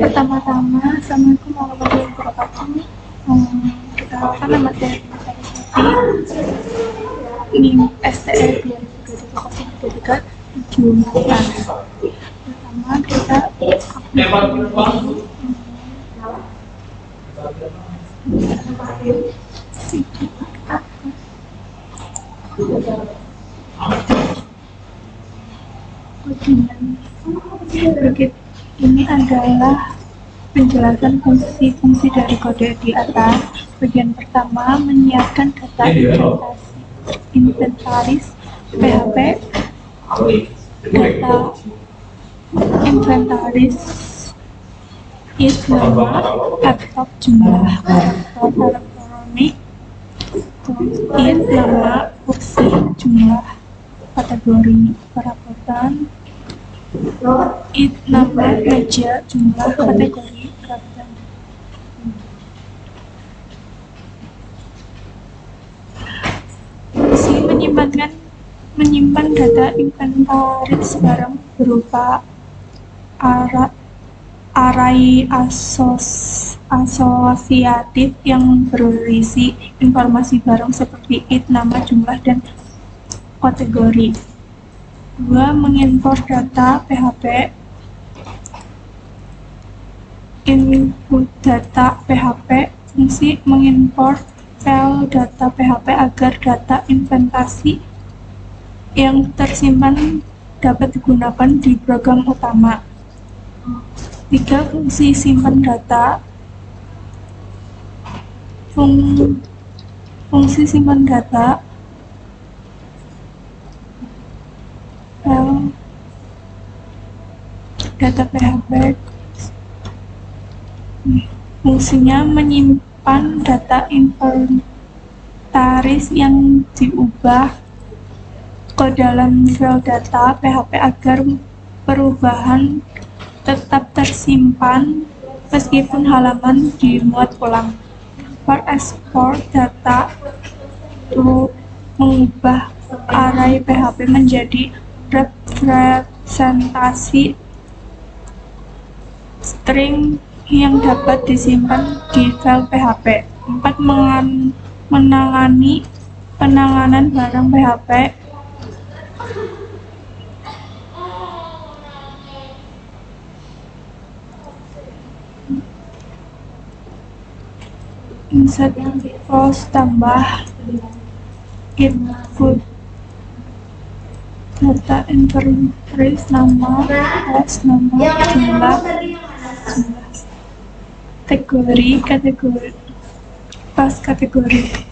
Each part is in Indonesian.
Pertama-tama, Assalamualaikum warahmatullahi wabarakatuh. Kita akan materi ini STE 2023 Jumatan. Pertama kita ini adalah penjelasan fungsi-fungsi dari kode di atas. Bagian pertama, menyiapkan data inventaris PHP, data inventaris is nama, laptop jumlah kartu elektronik, is nama, kursi jumlah, kategori perabotan, it nama meja jumlah kategori perabotan. Fungsi menyimpan data inventaris barang berupa array asosiatif yang berisi informasi barang seperti it nama jumlah dan kategori. 2. Mengimport data PHP, input data PHP. Fungsi mengimport file data PHP agar data inventasi yang tersimpan dapat digunakan di program utama. 3. Fungsi simpan data. Fungsi simpan data data PHP fungsinya menyimpan data inventaris yang diubah ke dalam file data PHP agar perubahan tetap tersimpan meskipun halaman dimuat ulang. 4. Export data untuk mengubah array PHP menjadi representasi string yang dapat disimpan di file PHP. 4. Penanganan barang PHP. Insert close tambah input data inventaris nama plus nama jumlah kategori pas kategori.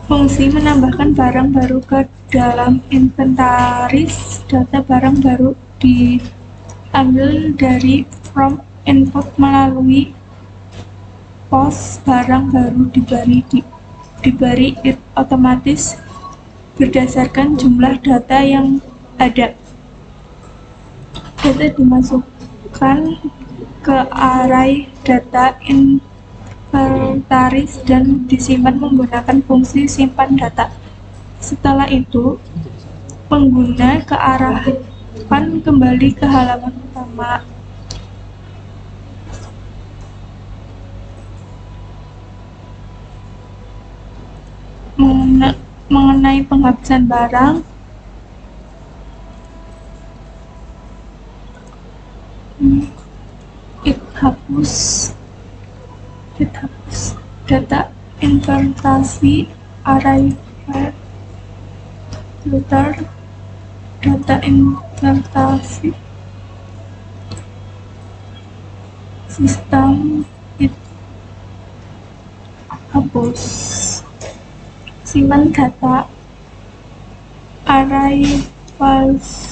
Fungsi menambahkan barang baru ke dalam inventaris. Data barang baru diambil dari from input melalui post barang baru diberi it otomatis berdasarkan jumlah data yang ada. Data dimasukkan ke array data inventaris dan disimpan menggunakan fungsi simpan data. Setelah itu, pengguna kearahkan kembali ke halaman utama. Mengenai penghapusan barang, hapus data inventasi array filter data inventasi sistem hapus. Simpan data array files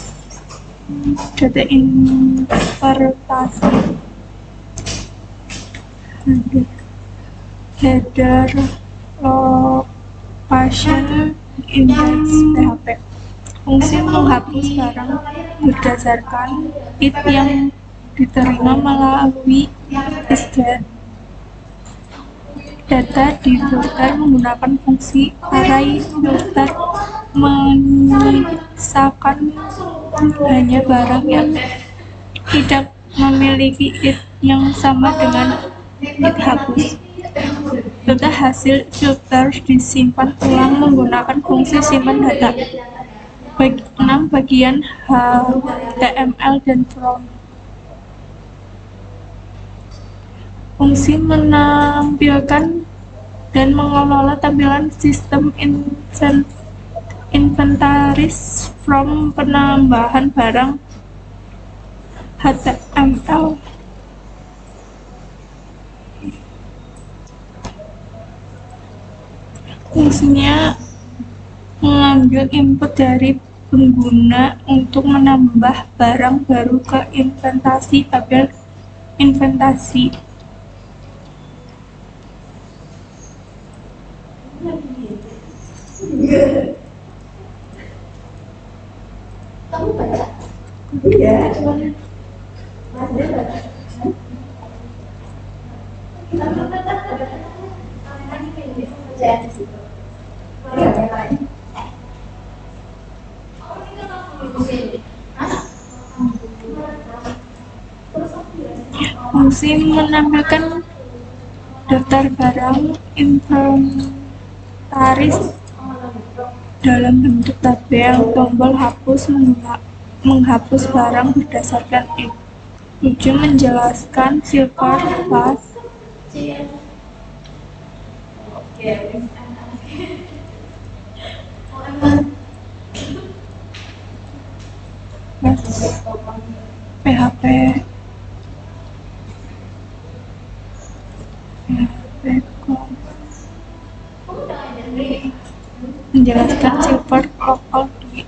data inventasi header location index PHP. Fungsi menghapus barang berdasarkan it yang diterima melalui isDat. Data difilter menggunakan fungsi array filter, menyisakan hanya barang yang tidak memiliki id yang sama dengan id hapus. Data hasil filter disimpan ulang menggunakan fungsi simpan data. 6 bagian HTML dan from. Fungsi menampilkan dan mengelola tampilan sistem inventaris from penambahan barang HTML. Fungsinya mengambil input dari pengguna untuk menambah barang baru ke inventasi tabel inventasi. Kamu baca? Iya, cuma Fungsi menampilkan daftar barang inventaris dalam bentuk tabel. Tombol hapus menghapus barang berdasarkan id. 7 menjelaskan filter class. PHP menjelaskan sifat lokal di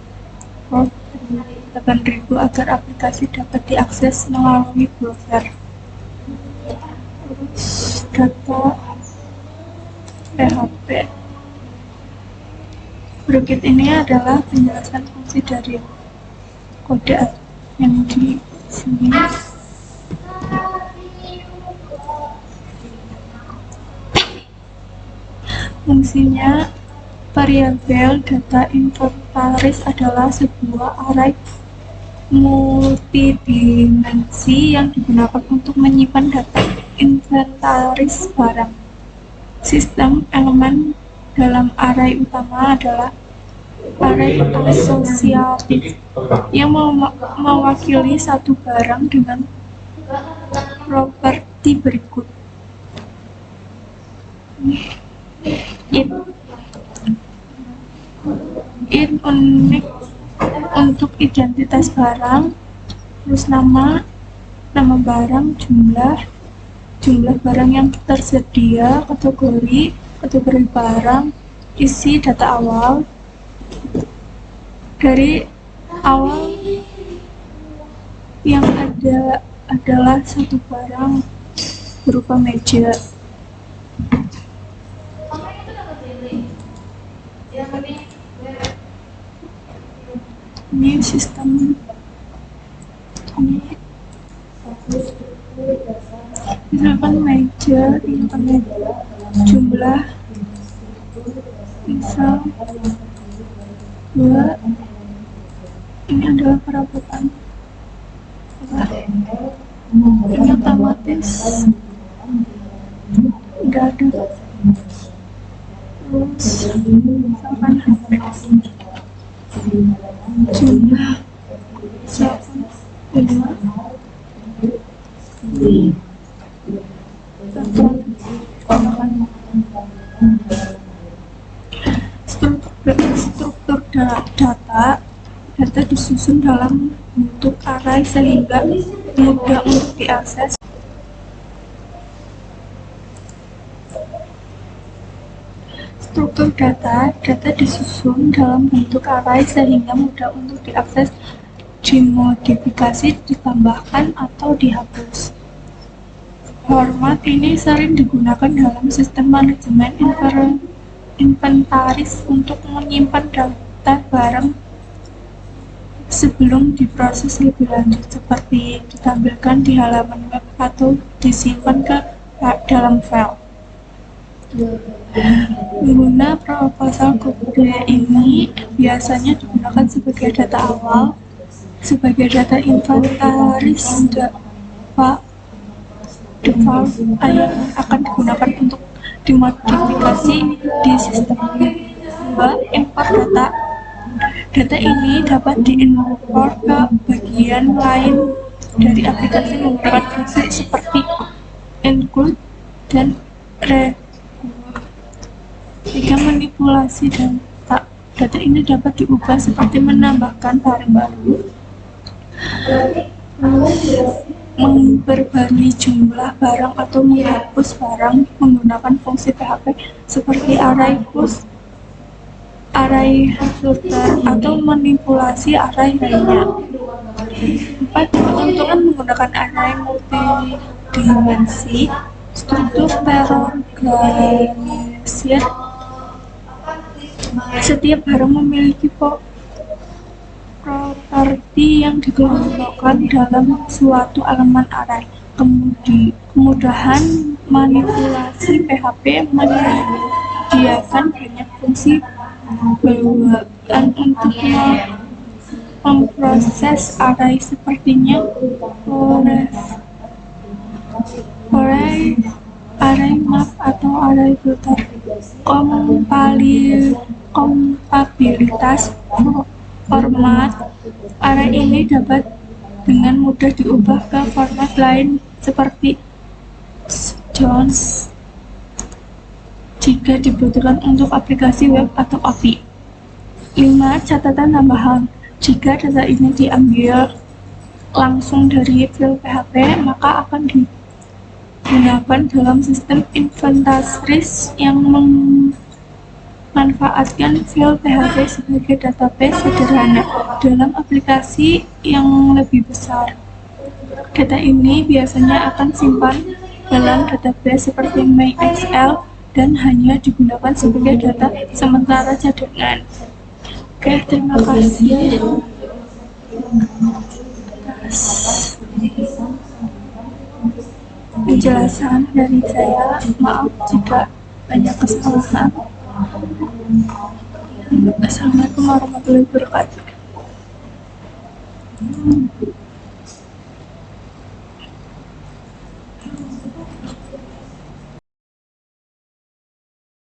port 8000 agar aplikasi dapat diakses melalui browser. Terus data PHP. Berikut ini adalah penjelasan fungsi dari kode yang di sini. Fungsinya, variabel data inventaris adalah sebuah array multidimensi yang digunakan untuk menyimpan data inventaris barang. Sistem elemen dalam array utama adalah array asosiatif yang mewakili satu barang dengan properti berikut. Id unik untuk identitas barang, terus nama barang, jumlah barang yang tersedia, kategori barang, isi data awal. Dari awal yang ada adalah satu barang berupa meja. Ini sistem ini misalkan meja, jumlah misal 2, ini adalah perabotan, ini otomatis tidak ada. Terus misalkan HP, jumlah misalkan 2, struktur data disusun dalam bentuk array sehingga mudah untuk diakses. Struktur data disusun dalam bentuk array sehingga mudah untuk diakses, dimodifikasi, ditambahkan, atau dihapus. Format ini sering digunakan dalam sistem manajemen inventaris untuk menyimpan data barang sebelum diproses lebih lanjut, seperti ditampilkan di halaman web atau disimpan ke dalam file. Pengguna proposal kode ini biasanya digunakan sebagai data awal, sebagai data inventaris default yang akan digunakan untuk dimodifikasi di sistem. 2. Import data. Data ini dapat diimport ke bagian lain dari aplikasi menggunakan fungsi seperti include dan remove. 3. Manipulasi data. Data ini dapat diubah seperti menambahkan barang baru, memperbarui jumlah barang atau menghapus barang menggunakan fungsi PHP seperti array push, array filter, atau manipulasi array lainnya. 4. Keuntungan menggunakan array multidimensi. Struktur terorganisir. Setiap barang memiliki properti yang dikelompokkan dalam suatu elemen array. Kemudahan manipulasi PHP menyediakan banyak fungsi bawaan untuk memproses array sepertinya array map atau array filter. Kompatibilitas format. Array ini dapat dengan mudah diubah ke format lain seperti JSON jika dibutuhkan untuk aplikasi web atau API. 5. Catatan tambahan. Jika data ini diambil langsung dari file PHP, maka akan digunakan dalam sistem inventaris yang memanfaatkan file PHP sebagai database sederhana dalam aplikasi yang lebih besar. Data ini biasanya akan simpan dalam database seperti MySQL dan hanya digunakan sebagai data sementara cadangan. Oke, terima kasih atas penjelasan dari saya. Maaf jika banyak kesalahan. Assalamualaikum warahmatullahi wabarakatuh.